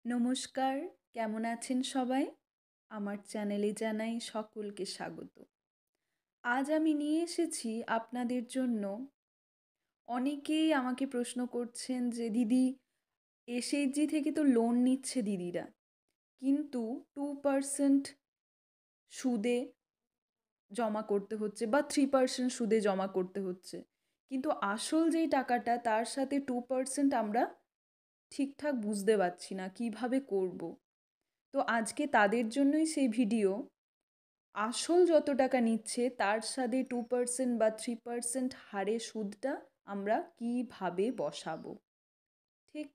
নমস্কার, কেমন আছেন সবাই? আমার চ্যানেলে জানাই সকলকে স্বাগত। আজ আমি নিয়ে এসেছি আপনাদের জন্য, অনেকেই আমাকে প্রশ্ন করছেন যে দিদি এসএইচজি থেকে তো লোন নিচ্ছে দিদিরা, কিন্তু 2% সুদে জমা করতে হচ্ছে বা 3% সুদে জমা করতে হচ্ছে, কিন্তু আসল যেই টাকাটা তার সাথে 2% আমরা ঠিকঠাক বুঝতে পারছি না কিভাবে করব। তো আজকে তাদের জন্যই সেই ভিডিও। আসল যত টাকা নিচ্ছে তার সাথে 2% বা 3% হারে সুদটা আমরা কিভাবে বসাবো। ঠিক,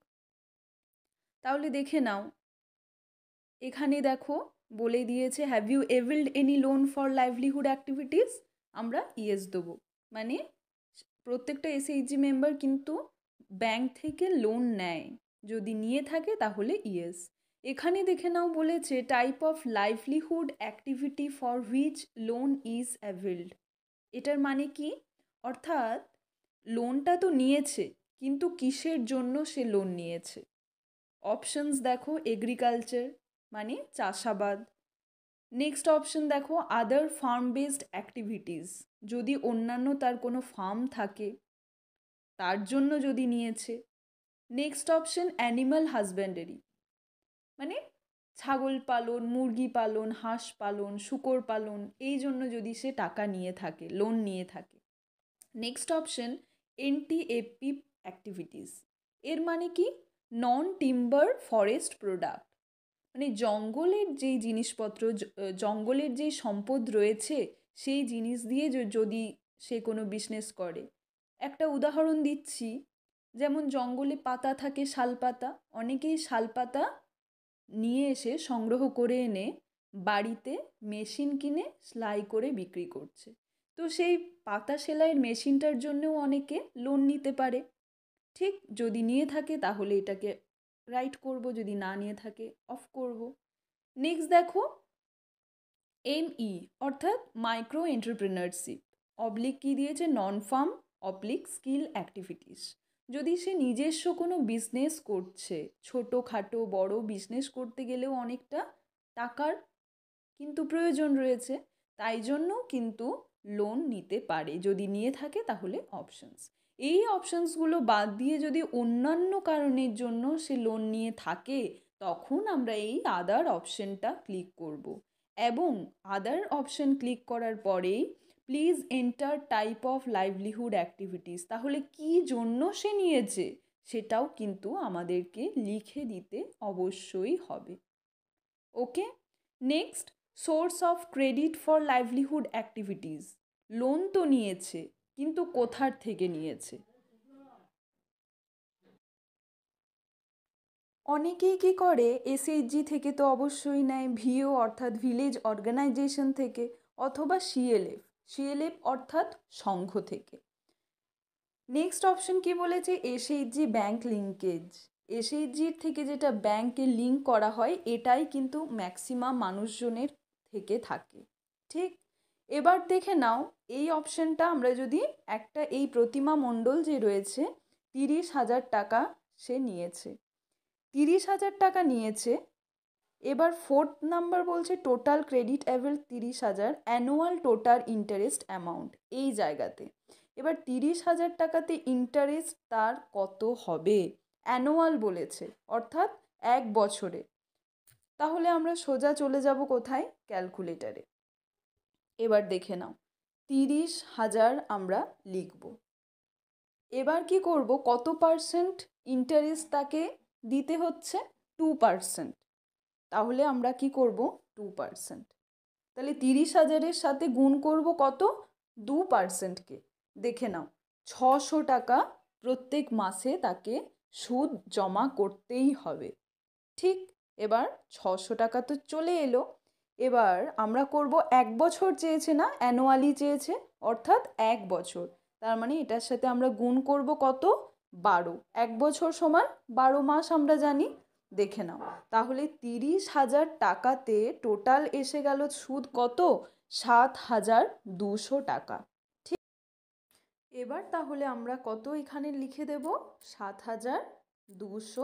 তাহলে দেখে নাও। এখানে দেখো বলে দিয়েছে, have you availed any loan for livelihood activities? আমরা ইয়েস দেবো। মানে প্রত্যেকটা এসএইচজি মেম্বার কিন্তু ব্যাংক থেকে লোন নেয়, যদি নিয়ে থাকে তাহলে ইয়েস। এখানে দেখে নাও বলেছে type of livelihood activity for which loan is অ্যাভেলড। এটার মানে কি? অর্থাৎ লোনটা তো নিয়েছে, কিন্তু কিসের জন্য সে লোন নিয়েছে। অপশনস দেখো, এগ্রিকালচার মানে চাষাবাদ। নেক্সট অপশন দেখো, আদার ফার্ম বেসড অ্যাক্টিভিটিস, যদি অন্যান্য তার কোনো ফার্ম থাকে তার জন্য যদি নিয়েছে। নেক্সট অপশন অ্যানিমাল হাজব্যান্ডারি, মানে ছাগল পালন, মুরগি পালন, হাঁস পালন, শূকর পালন, এই জন্য যদি সে টাকা নিয়ে থাকে, লোন নিয়ে থাকে। নেক্সট অপশন এনটিএপি অ্যাক্টিভিটিস, এর মানে কি নন টিম্বার ফরেস্ট প্রোডাক্ট, মানে জঙ্গলের যেই জিনিসপত্র, জঙ্গলের যেই সম্পদ রয়েছে সেই জিনিস দিয়ে যদি সে কোনো বিজনেস করে। একটা উদাহরণ দিচ্ছি, যেমন জঙ্গলে পাতা থাকে, শালপাতা, অনেকেই শালপাতা নিয়ে এসে সংগ্রহ করে এনে বাড়িতে মেশিন কিনে সেলাই করে বিক্রি করছে। তো সেই পাতা সেলাইয়ের মেশিনটার জন্যও অনেকে লোন নিতে পারে। ঠিক, যদি নিয়ে থাকে তাহলে এটাকে রাইট করব, যদি না নিয়ে থাকে অফ করব। নেক্সট দেখো এমই, অর্থাৎ মাইক্রো এন্টারপ্রেনারশিপ অবলিক কি দিয়েছে, নন ফার্ম অবলিক স্কিল অ্যাক্টিভিটিস, যদি সে নিজস্ব কোনো বিজনেস করছে, ছোটোখাটো বড় বিজনেস করতে গেলেও অনেকটা টাকার কিন্তু প্রয়োজন রয়েছে, তাই জন্য কিন্তু লোন নিতে পারে, যদি নিয়ে থাকে তাহলে অপশনস। এই অপশনসগুলো বাদ দিয়ে যদি অন্যান্য কারণের জন্য সে লোন নিয়ে থাকে, তখন আমরা এই আদার অপশনটা ক্লিক করব, এবং আদার অপশন ক্লিক করার পরেই please enter type of livelihood activities, তাহলে কি জন্য সে নিয়েছে সেটাও কিন্তু আমাদেরকে লিখে দিতে অবশ্যই হবে। Okay, next source of credit for livelihood activities, loan তো নিয়েছে কিন্তু কোথার থেকে নিয়েছে। অনেকেই কি করে, এসএইচজি থেকে তো অবশ্যই নেয়, ভিও অর্থাৎ ভিলেজ অর্গানাইজেশন থেকে, অথবা সিএলএফ, সিএলএফ অর্থাৎ সংঘ থেকে। নেক্সট অপশন কি বলেছে, এসএইচজি ব্যাংক লিঙ্কেজ, এসএইচজির থেকে যেটা ব্যাংকে লিঙ্ক করা হয় এটাই কিন্তু ম্যাক্সিমাম মানুষজনের থেকে থাকে। ঠিক, এবার দেখে নাও এই অপশনটা আমরা যদি একটা, এই প্রতিমা মণ্ডল যে রয়েছে 30,000 টাকা সে নিয়েছে, 30,000 টাকা নিয়েছে। এবার ফোর্থ নাম্বার বলছে total credit avail 30,000, annual total interest amount, এই জায়গাতে এবার 30,000 টাকাতে ইন্টারেস্ট তার কত হবে, অ্যানুয়াল বলেছে, অর্থাৎ 1 বছরে। তাহলে আমরা সোজা চলে যাব কোথায়, ক্যালকুলেটারে। এবার দেখে নাও 30,000 আমরা লিখব। এবার কি করব, কত পার্সেন্ট ইন্টারেস্ট তাকে দিতে হচ্ছে, 2%। তাহলে আমরা কি করব, 2%। তাহলে 30,000-এর সাথে গুণ করব কত, 2%-কে। দেখে নাও 600 টাকা প্রত্যেক মাসে তাকে সুদ জমা করতেই হবে। ঠিক, এবার 600 টাকা তো চলে এলো। এবার আমরা করব 1 বছর চেয়েছে না, অ্যানুয়ালি চেয়েছে, অর্থাৎ 1 বছর। তার মানে এটার সাথে আমরা গুণ করব কত, 12। 1 বছর সমান 12 মাস আমরা জানি। দেখে নাও তাহলে 30,000 টাকাতে টোটাল এসে গেল সুদ কত, 7,200 টাকা। ঠিক, এবার তাহলে আমরা কত এখানে লিখে দেব, 7,200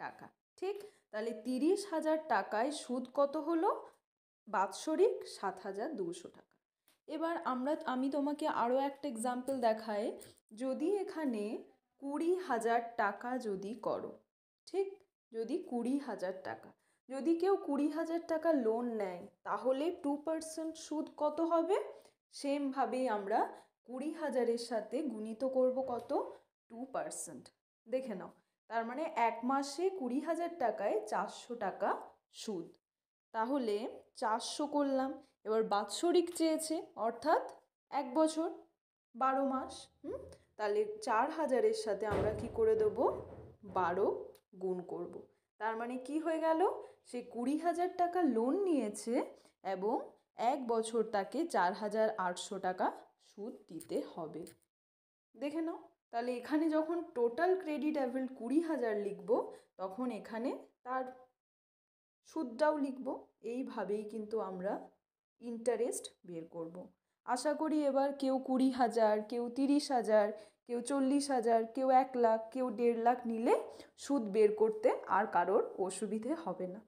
টাকা। ঠিক, তাহলে 30,000 টাকায় সুদ কত হলো? বাৎসরিক 7,200 টাকা। এবার আমি তোমাকে আরও একটা এক্সাম্পল দেখাই। যদি এখানে 20,000 টাকা যদি করো, ঠিক, যদি 20,000 টাকা, যদি কেউ 20,000 টাকা লোন নেয় তাহলে 2% সুদ কত হবে? সেমভাবেই আমরা 20,000-এর সাথে গুণিত করব কত? 2%। দেখে নাও, তার মানে এক মাসে 20,000 টাকায় 400 টাকা সুদ। তাহলে 400 করলাম। এবার বাৎসরিক চেয়েছে, অর্থাৎ 1 বছর, 12 মাস। তাহলে 4,000-এর সাথে আমরা কি করে দেবো? 12 গুণ করব। তার মানে কি হয়ে গেল? সে 20,000 টাকা লোন নিয়েছে এবং 1 বছর তাকে 4,800 টাকা সুদ দিতে হবে। দেখে নাও, তাহলে এখানে যখন টোটাল ক্রেডিট অ্যাভেল 20,000 লিখব, তখন এখানে তার সুদটাও লিখব। এইভাবেই কিন্তু আমরা ইন্টারেস্ট বের করব। আশা করি এবার কেউ 20,000, কেউ 30,000, কেউ 40,000, কেউ 1 লাখ, কেউ 1.5 লাখ নিলে সুদ বের করতে আর কারোর অসুবিধে হবে না।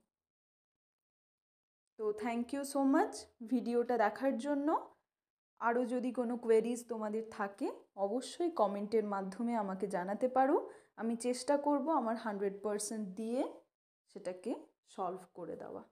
তো থ্যাংক ইউ সো মাচ ভিডিওটা দেখার জন্য। আরও যদি কোনো কোয়েরিজ তোমাদের থাকে অবশ্যই কমেন্টের মাধ্যমে আমাকে জানাতে পারো। আমি চেষ্টা করব আমার 100% দিয়ে সেটাকে সলভ করে দেওয়া।